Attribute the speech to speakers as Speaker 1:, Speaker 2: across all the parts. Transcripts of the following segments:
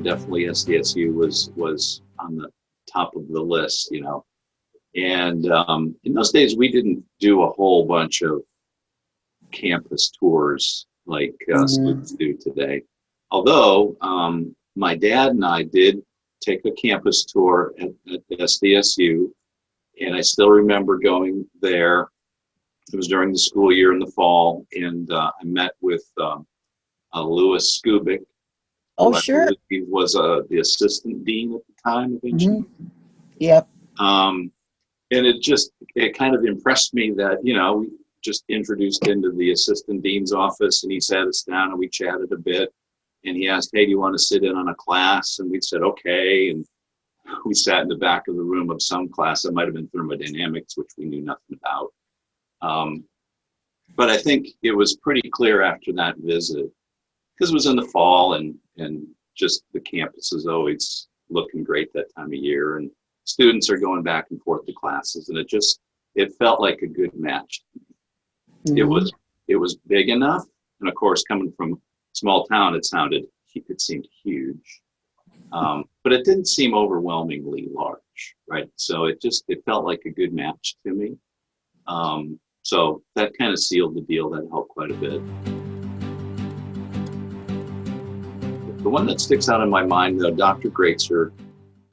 Speaker 1: definitely SDSU was on the top of the list, And in those days, we didn't do a whole bunch of campus tours like students do today. Although my dad and I did take a campus tour at SDSU, and I still remember going there. It was during the school year in the fall, and I met with Louis Skubic.
Speaker 2: Oh, sure.
Speaker 1: He was the assistant dean at the time, eventually.
Speaker 2: Yep.
Speaker 1: And it kind of impressed me that, we just introduced into the assistant dean's office, and he sat us down and we chatted a bit. And he asked, "Hey, do you want to sit in on a class?" And we said, "Okay." And we sat in the back of the room of some class. It might have been thermodynamics, which we knew nothing about. But I think it was pretty clear after that visit, because it was in the fall, and just the campus is always looking great that time of year, and students are going back and forth to classes, and it felt like a good match. It was big enough, and of course, coming from a small town, it seemed huge, but it didn't seem overwhelmingly large, right? So it felt like a good match to me. So that kind of sealed the deal. That helped quite a bit. The one that sticks out in my mind, though, Dr. Greatzer.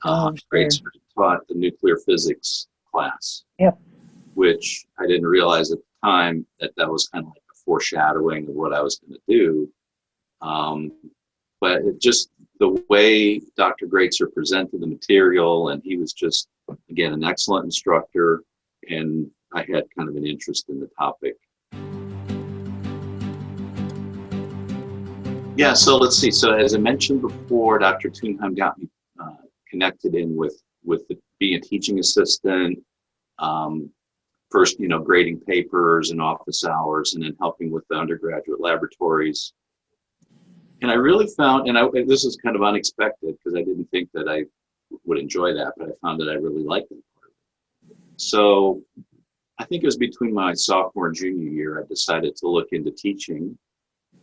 Speaker 1: Greatzer taught the nuclear physics class. Yep. Which I didn't realize at the time that was kind of like a foreshadowing of what I was going to do. But the way Dr. Greatzer presented the material, and he was just, again, an excellent instructor, and I had kind of an interest in the topic. Yeah, so let's see. So as I mentioned before, Dr. Thunheim got me connected in with being a teaching assistant, first, grading papers and office hours, and then helping with the undergraduate laboratories. And I really found, and this is kind of unexpected because I didn't think that I would enjoy that, but I found that I really liked that part of it. So I think it was between my sophomore and junior year, I decided to look into teaching.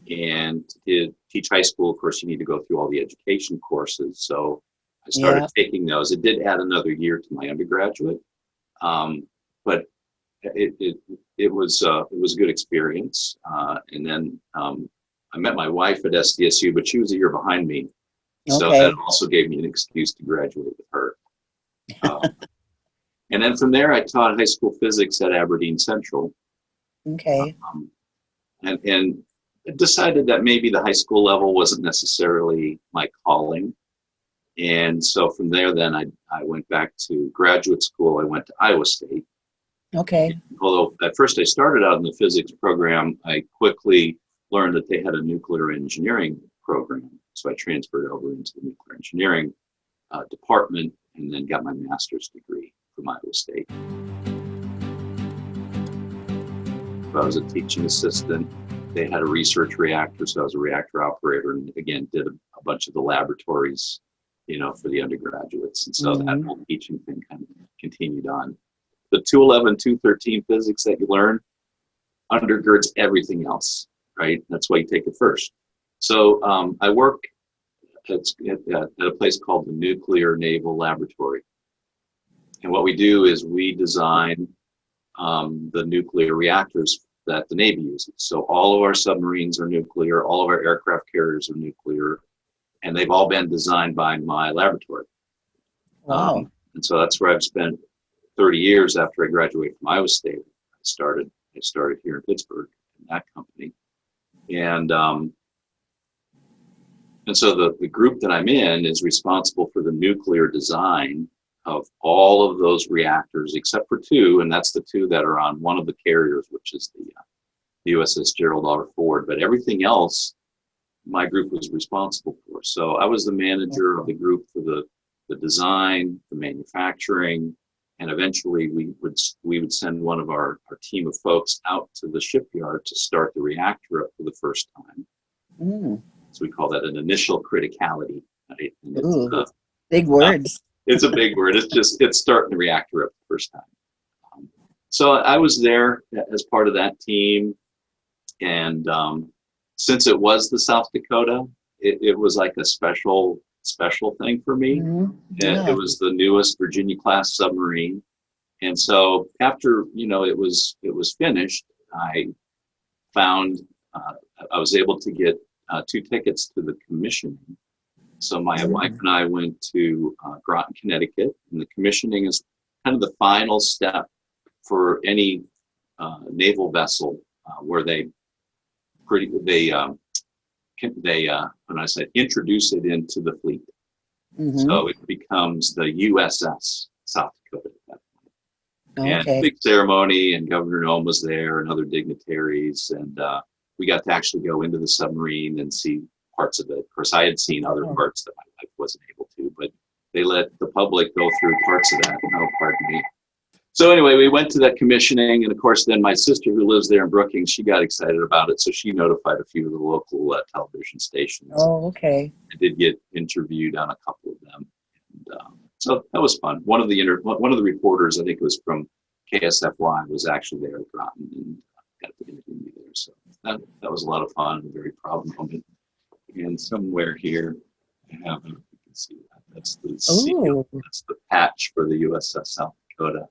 Speaker 1: And to teach high school, of course, you need to go through all the education courses. So I started taking those. It did add another year to my undergraduate, but it was a good experience. And then I met my wife at SDSU, but she was a year behind me. So that also gave me an excuse to graduate with her. And then from there, I taught high school physics at Aberdeen Central. Okay. And decided that maybe the high school level wasn't necessarily my calling. And so from there, then I went back to graduate school. I went to Iowa State. Okay. And although at first I started out in the physics program, I quickly learned that they had a nuclear engineering program. So I transferred over into the nuclear engineering department, and then got my master's degree from Iowa State. So I was a teaching assistant. They had a research reactor, so I was a reactor operator, and again, did a bunch of the laboratories, for the undergraduates. And so that whole teaching thing kind of continued on. The 211, 213 physics that you learn undergirds everything else, right? That's why you take it first. So I work at a place called the Nuclear Naval Laboratory. And what we do is we design the nuclear reactors that the Navy uses. So all of our submarines are nuclear, all of our aircraft carriers are nuclear, and they've all been designed by my laboratory. Wow. And so that's where I've spent 30 years after I graduated from Iowa State. I started here in Pittsburgh in that company. And so the group that I'm in is responsible for the nuclear design of all of those reactors, except for two, and that's the two that are on one of the carriers, which is the USS Gerald R. Ford. But everything else, my group was responsible for. So I was the manager of the group for the design, the manufacturing, and eventually we would send one of our team of folks out to the shipyard to start the reactor up for the first time. So we call that an initial criticality. Right?
Speaker 2: Ooh, big words.
Speaker 1: It's a big word. It's starting the reactor up the first time. So I was there as part of that team. And since it was the South Dakota, it was like a special special thing for me.
Speaker 2: Yeah.
Speaker 1: It was the newest Virginia class submarine. And so after, it was finished, I found, I was able to get 2 tickets to the commissioning. So my wife and I went to Groton, Connecticut, and the commissioning is kind of the final step for any naval vessel where they when I said introduce it into the fleet. So it becomes the USS South Dakota at that point. And
Speaker 2: Okay.
Speaker 1: big ceremony, and Governor Nome was there and other dignitaries, and we got to actually go into the submarine and see parts of it. Of course, I had seen other parts that my wife wasn't able to, but they let the public go through parts of that. Oh, pardon me. So anyway, we went to that commissioning, and of course, then my sister, who lives there in Brookings, she got excited about it, so she notified a few of the local television stations.
Speaker 2: Oh, okay.
Speaker 1: I did get interviewed on a couple of them, and so that was fun. One of the reporters, I think it was from KSFY, was actually there at Groton and got to interview me there. So that was a lot of fun and a very proud moment. And somewhere here, I have, I don't know if you can see that. That's the seal. That's the patch for the USS South Dakota.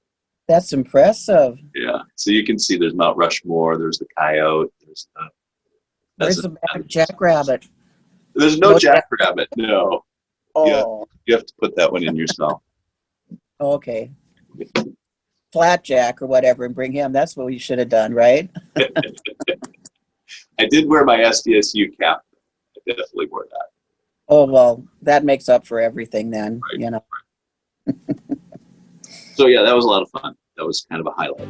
Speaker 2: That's impressive.
Speaker 1: Yeah. So you can see there's Mount Rushmore, there's the coyote, there's the.
Speaker 2: Where's the jackrabbit?
Speaker 1: There's no jackrabbit. No.
Speaker 2: Oh.
Speaker 1: You have to put that one in yourself.
Speaker 2: Okay. Flatjack or whatever, and bring him. That's what we should have done, right?
Speaker 1: I did wear my SDSU cap. I definitely wore that.
Speaker 2: Oh, well, that makes up for everything then,
Speaker 1: Right. So yeah, that was a lot of fun. That was kind of a highlight.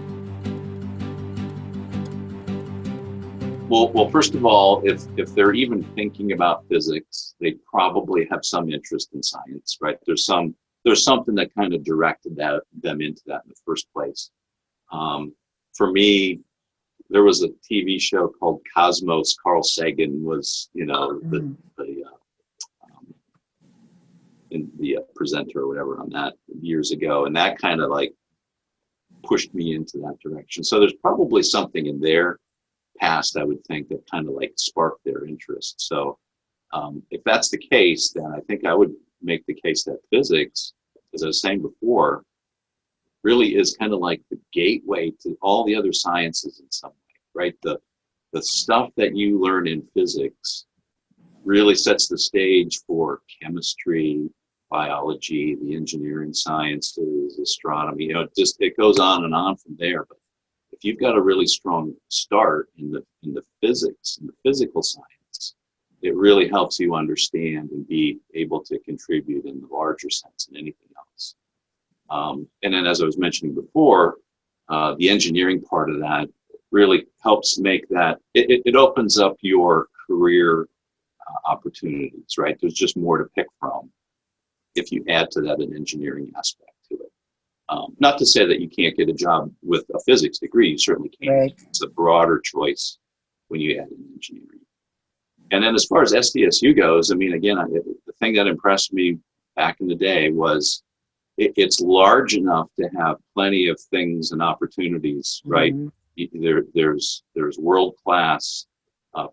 Speaker 1: Well, first of all, if they're even thinking about physics, they probably have some interest in science, right? There's something that kind of directed them into that in the first place. For me, there was a TV show called Cosmos. Carl Sagan was, the presenter or whatever on that years ago, and that kind of like pushed me into that direction. So there's probably something in their past, I would think, that kind of like sparked their interest. So if that's the case, then I think I would make the case that physics, as I was saying before, really is kind of like the gateway to all the other sciences in some way, right? The stuff that you learn in physics really sets the stage for chemistry, biology, the engineering sciences, astronomy. It goes on and on from there. But if you've got a really strong start in the physics, in the physical science, it really helps you understand and be able to contribute in the larger sense than anything else. And then, as I was mentioning before, the engineering part of that really helps make that, it opens up your career opportunities, right? There's just more to pick from if you add to that an engineering aspect to it. Not to say that you can't get a job with a physics degree, you certainly can.
Speaker 2: Right.
Speaker 1: It's a broader choice when you add in engineering. And then as far as SDSU goes, I mean, again, the thing that impressed me back in the day was it's large enough to have plenty of things and opportunities, right? There's world-class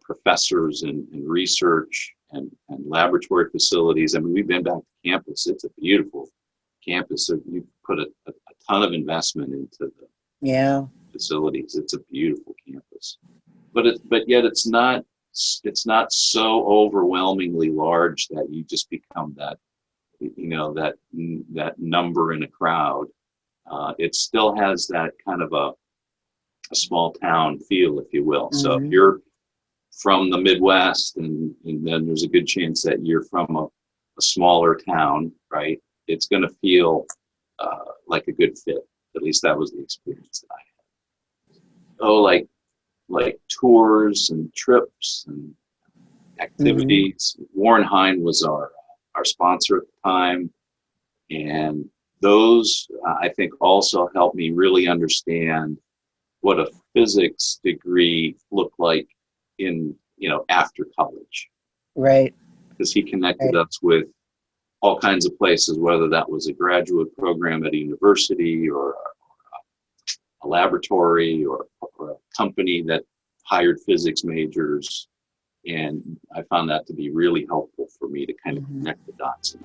Speaker 1: professors and research and laboratory facilities. I mean, we've been back to campus. It's a beautiful campus. So you put a ton of investment into the facilities. It's a beautiful campus, but yet it's not so overwhelmingly large that you just become that number in a crowd. It still has that kind of a small town feel, if you will. So if you're from the Midwest, and then there's a good chance that you're from a smaller town, right? It's going to feel like a good fit. At least that was the experience that I had. Oh, like tours and trips and activities. Warren Hine was our sponsor at the time, and those I think also helped me really understand what a physics degree looked like in after college,
Speaker 2: right?
Speaker 1: Because he connected us with all kinds of places, whether that was a graduate program at a university or a laboratory or a company that hired physics majors, and I found that to be really helpful for me to kind of
Speaker 2: Mhm.
Speaker 1: connect the dots.